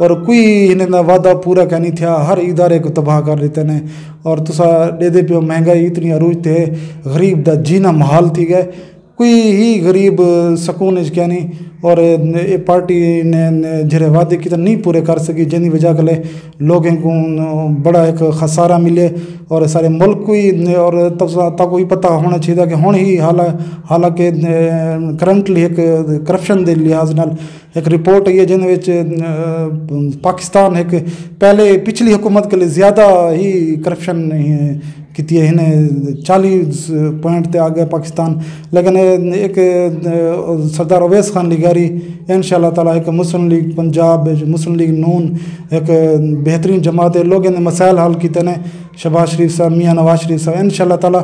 اور کوئی انہیں وعدہ پورا کہہ نہیں تھا، ہر ادارے کو تباہ کر دیتے ہیں. اور تسا دے دے پیو مہنگائی اتنی عروج تے غریب دا جینا محال تھی گئے، کوئی ہی غریب سکون کیا نہیں. اور یہ پارٹی نے جڑے وعدے کی نہیں پورے کر سکی، جن کی وجہ کے لئے لوگوں کو بڑا ایک خسارہ ملے اور سارے ملک کو ہی. اور تاکہ ہی پتہ ہونا چاہیے کہ ہوں ہی حالانکہ کرنٹلی ایک کرپشن دے لحاظ نال ایک رپورٹ ہے جن وچ پاکستان ایک پہلے پچھلی حکومت کے لیے زیادہ ہی کرپشن کی ہے، انہیں 40 پوائنٹ تے آگے پاکستان. لیکن ایک سردار اویس خان لیگاری انشاءاللہ تعالیٰ ایک مسلم لیگ پنجاب، مسلم لیگ نون ایک بہترین جماعت ہے. لوگوں نے مسائل حل کیتے ہیں، شہباز شریف صاحب، میاں نواز شریف صاحب، انشاءاللہ تعالیٰ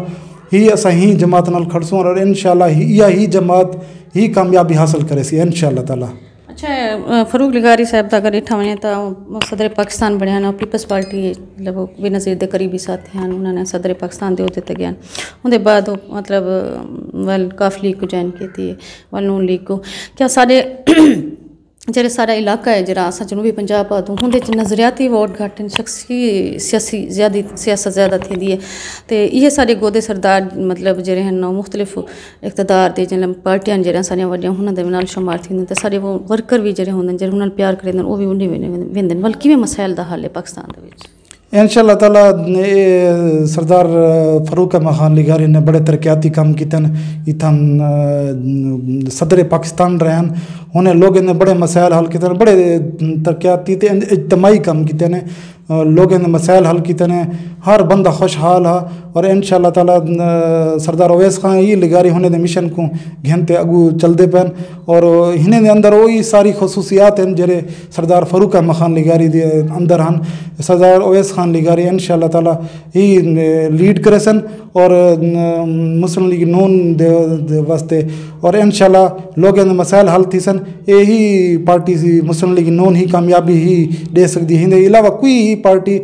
ہی اساں ہی جماعت نال کھڑسوں اور انشاءاللہ ہی جماعت ہی کامیابی حاصل کرے سی انشاءاللہ تعالیٰ. اچھا فاروق لیگاری صاحب دا اگر ڈٹھا ونے تو صدر پاکستان بنیا نا، پیپلز پارٹی مطلب بے نظیر دے قریبی ساتھی ہیں، انہوں نے صدر پاکستان دے ہوتے گئے. ان دے بعد مطلب ویل کاف لیگ کو جوائن کی تھی، ویل نون لیگ کو. کیا سارے جڑے سارا علاقہ ہے جڑا اساں جنوبی پنجاب آدوں ہوں نظریاتی ووٹ گھٹ شخصی سیاسی سیاست زیادہ تھی دی ہے. تو یہ سارے گودے سردار مطلب جڑے ہیں مختلف اقتدار دے جن پارٹیاں جڑے سارے وڈیاں انہاں دے نال شمار تھیندے تے سارے وہ ورکر بھی جڑے ہوندے جڑے انہاں پیار کریندے وہ بھی انہی ویندے. بلکہ میں مسائل دا حل ہے پاکستان دے وچ انشاءاللہ تعالیٰ. سردار فاروق احمد خان لیگاری نے بڑے ترقیاتی کام کیتے ہیں، اتھاں صدر پاکستان رہے ہیں، انہیں لوگوں نے بڑے مسائل حل کیتے ہیں، بڑے ترقیاتی تے اجتماعی کام کیتے ہیں، لوگوں نے مسائل حل کیتے ہیں، ہر بندہ خوشحال ہے. اور انشاءاللہ تعالیٰ سردار اویس خان یہ لیگاری ہونے دے مشن کو گھنتے اگو چل دے پین. اور انہیں دے اندر وہی ساری خصوصیات ہیں جڑے سردار فاروق احمد خان لیگاری دے اندر ہیں. سردار اویس خان لیگاری انشاءاللہ تعالیٰ یہ لیڈ کرے سن اور مسلم لیگ نون دے واسطے. اور انشاءاللہ لوگوں نے مسائل حل تھی سن، یہی پارٹی سی مسلم لیگ نون ہی کامیابی ہی دے سکتی ہے، ہندے علاوہ کوئی ہی پارٹی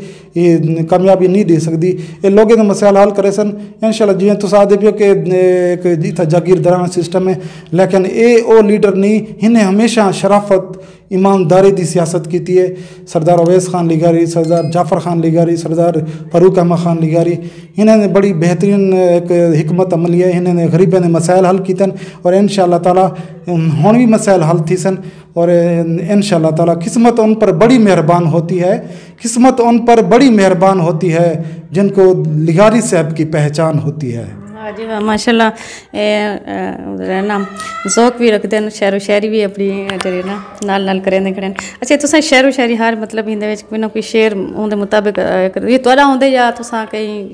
کامیابی نہیں دے سکتی. یہ لوگوں نے مسائل حل کرے سن انشاءاللہ. جی تو آدھے پیو کہ ایک جاگیردارانہ سسٹم ہے، لیکن او لیڈر نہیں، انہیں ہمیشہ شرافت ایمانداری دی سیاست کی ہے. سردار اویس خان لیگاری، سردار جعفر خان لیگاری، سردار فاروق احمد خان لیگاری انہیں نے بڑی بہترین ایک حکمت عملی ہے. انہیں نے غریبوں نے مسائل حل کیتے اور انشاءاللہ تعالیٰ ہون بھی مسائل حل تھی سن. اور انشاءاللہ تعالیٰ قسمت ان پر بڑی مہربان ہوتی ہے، قسمت ان پر بڑی مہربان ہوتی ہے جن کو لیگاری صاحب کی پہچان ہوتی ہے. جی ماشاء اللہ نا ذوق بھی رکھتے ہیں، شعر و شاعری بھی اپنی جڑے نا نال نال کریں کھڑے. اچھا تساں شعر و شاعری ہر مطلب ہندے وچ کوئی نہ کوئی شعر اون دے مطابق یہ تہاڈا ہوندے یا تساں کئی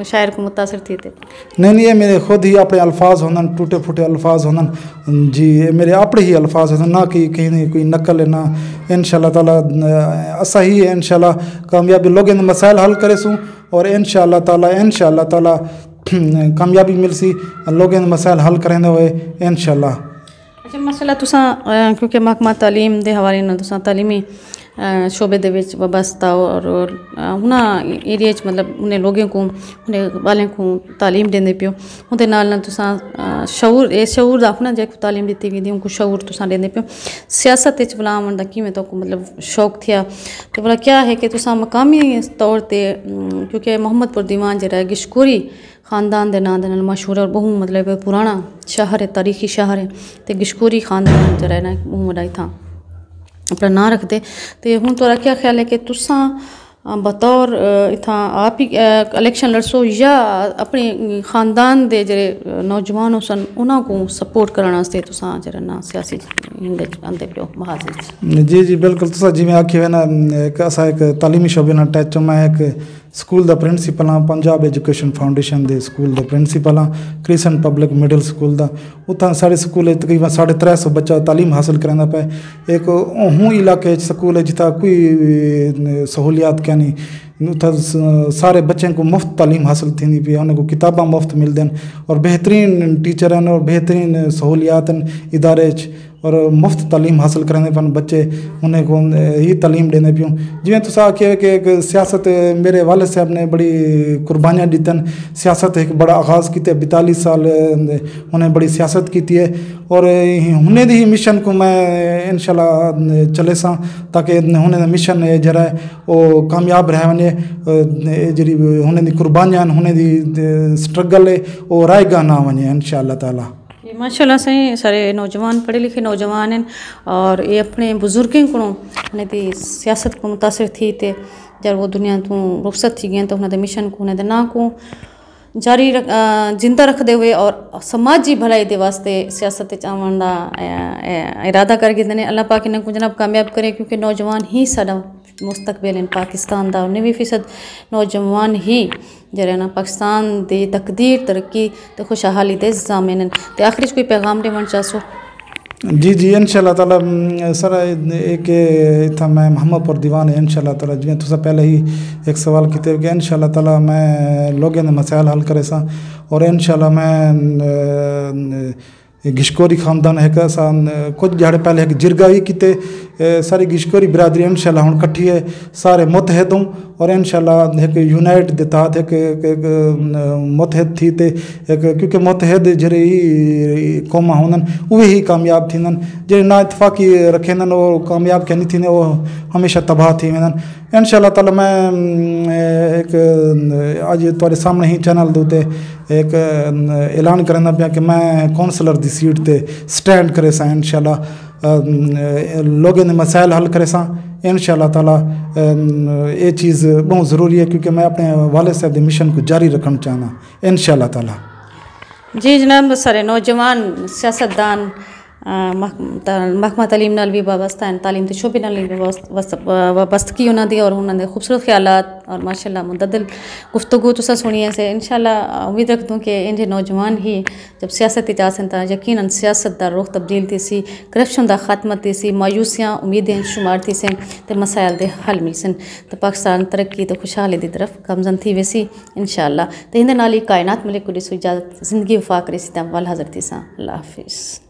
شاعر کو متاثر تھے تے؟ نہیں یہ میرے خود ہی اپنے الفاظ ہوندن، ٹوٹے پھوٹے الفاظ ہوندن جی، میرے اپنے ہی الفاظ ہوندن، نہ کہ کہیں کوئی نقل ہے نہ. انشاءاللہ تعالیٰ اسا ہی ہے انشاءاللہ کامیابی لوگوں نے مسائل حل کرے سوں اور انشاءاللہ تعالیٰ کامیابی مل سی لوگوں نے مسائل حل کریں ہوئے انشاءاللہ. اچھا مسئلہ تساں کیونکہ محکمہ تعلیم دے حوالے نال تساں تعلیمی شعبے دے وچ وابستہ اور انہاں ایریا چ مطلب انہیں لوگوں کو انہیں والوں کو تعلیم دیندے پیو اون دے نال نال تساں شعور دا ہونا جے تعلیم دیتی وی دی ان کو شعور تساں دیندے پیو. سیاست وچ بلا آمن دا کیویں تو مطلب شوق تھیا تے بلا کیا ہے کہ تساں مقامی طور تے کیونکہ محمد پور دیوان جڑا ہے گشکوری خاندان دے نام دے نال مشہور اور بہت مطلب پرانا شہر ہے، تاریخی شہر ہے. تے گشکوری خاندان جڑا ہے نا بہت بڑا تھا اپنا نام رکھ دے. تے ہن تہاڈا کیا خیال ہے کہ تساں بطور اتھاں آپ ہی الیکشن لڑسو یا اپنے خاندان دے جڑے نوجوان ہو سن انہاں کو سپورٹ کرن واسطے تساں جڑا نا سیاسی اندے پیو محاذ؟ جی بالکل تساں جی میں آکھی ہے نا ایک اسا ایک تعلیمی شعبے نال ٹچ میں ایک اسکول دا پرنسپل ہاں، پنجاب ایجوکیشن فاؤنڈیشن دے اسکول دا پرنسپل ہاں، کریسنٹ پبلک مڈل اسکول دا. اتھاں سارے اسکول تقریباً 350 بچہ تعلیم حاصل کرنا پے. ایک ہوں علاقے سکول ہے جتھا کوئی سہولیات کیا نہیں، اتھا سارے بچوں کو مفت تعلیم حاصل تھی پی، انہیں کو کتاباں مفت مل دیں اور بہترین ٹیچر ہیں اور بہترین سہولیات ہیں ادارے. اور مفت تعلیم حاصل کرنے پن بچے انہیں کو ہی تعلیم دینے پیوں جی تو آخیا کہ ایک سیاست میرے والد صاحب نے بڑی قربانیاں دیتن سیاست ایک بڑا آغاز کیتے 42 سال انہیں بڑی سیاست کیتی ہے اور انہیں دی مشن کو میں انشاءاللہ چلے سا تاکہ انہیں مشن جرا ہے وہ کامیاب رہ ونے جی انہیں دی قربانیاں انہیں دی سٹرگل ہے وہ رائے گاہ نہ ونے انشاءاللہ تعالیٰ ماشاء اللہ سے سارے نوجوان پڑھے لکھے نوجوان ہیں اور یہ اپنے بزرگیں کو انہیں دی سیاست کو متاثر تھی تے جب وہ دنیا تو رخصت تھی گئے تو انہیں دے مشن کو انہیں دے نا کو جاری زندہ رکھ دے ہوئے اور سماجی بھلائی دے واسطے سیاست چاون دا ارادہ کر کے دینے اللہ پاک انہیں کو جناب کامیاب کرے کیونکہ نوجوان ہی سارا مستقبل پاکستان دا 90% نوجوان ہی جرے نا پاکستان دی تقدیر ترقی تے خوشحالی دے ضامن تے آخری کوئی پیغام دے ون چاہسو جی انشاءاللہ تعالیٰ سر ایک تھا میں محمد پر دیوان ہے انشاءاللہ تعالیٰ جی تو پہلے ہی ایک سوال کیتے کہ انشاءاللہ تعالیٰ میں لوگوں نے مسائل حل کرے سا اور انشاءاللہ میں گشکوری خاندان ہے کہ کچھ جہاں پہلے ایک جرگائی کیتے ساری گشکوری برادری انشاءاللہ ہوں کٹھی ہے سارے متحد ہوں اور انشاءاللہ ایک یونائٹ دے تحت ایک متحد تھی تے ایک کیونکہ متحد جڑے ہی قوم ہونن وہی کامیاب تھینن جڑے نا اتفاقی رکھینن وہ کامیاب کہنی تھینن وہ ہمیشہ تباہ تھی وینن انشاءاللہ تعالیٰ میں ایک آج تمہارے سامنے ہی چینل دوتے ایک اعلان کرنا پیا کہ میں کونسلر دی سیٹ تے سٹینڈ کرے سا انشاءاللہ لوگوں نے مسائل حل کرے سا انشاءاللہ تعالیٰ یہ چیز بہت ضروری ہے کیونکہ میں اپنے والد صاحب دی مشن کو جاری رکھنا چاہنا انشاءاللہ تعالیٰ جی جناب سارے نوجوان سیاستدان محکمہ تعلیم نال بھی وابستہ ہیں تعلیم تے شعبے نال بھی وابستگی انہاں دی اور انہاں دے خوبصورت خیالات اور ماشاءاللہ متعدل گفتگو تساں سنی سے انشاءاللہ امید رکھتا ہوں کہ انجے نوجوان ہی جب سیاست جا سن تا یقیناً سیاست دا رخ تبدیل تھی سی کرپشن دا خاتمہ تھی سی مایوسیاں امیدیں شمار تھی سن تے مسائل دے حل مل سن تے پاکستان ترقی تے خوشحالی دی طرف گامزن تھی ویسی انشاءاللہ تے ہندے نال ہی کائنات ملک کو دی سو اجازت زندگی وفا کرے سی تے اول حاضر تھی سا اللہ حافظ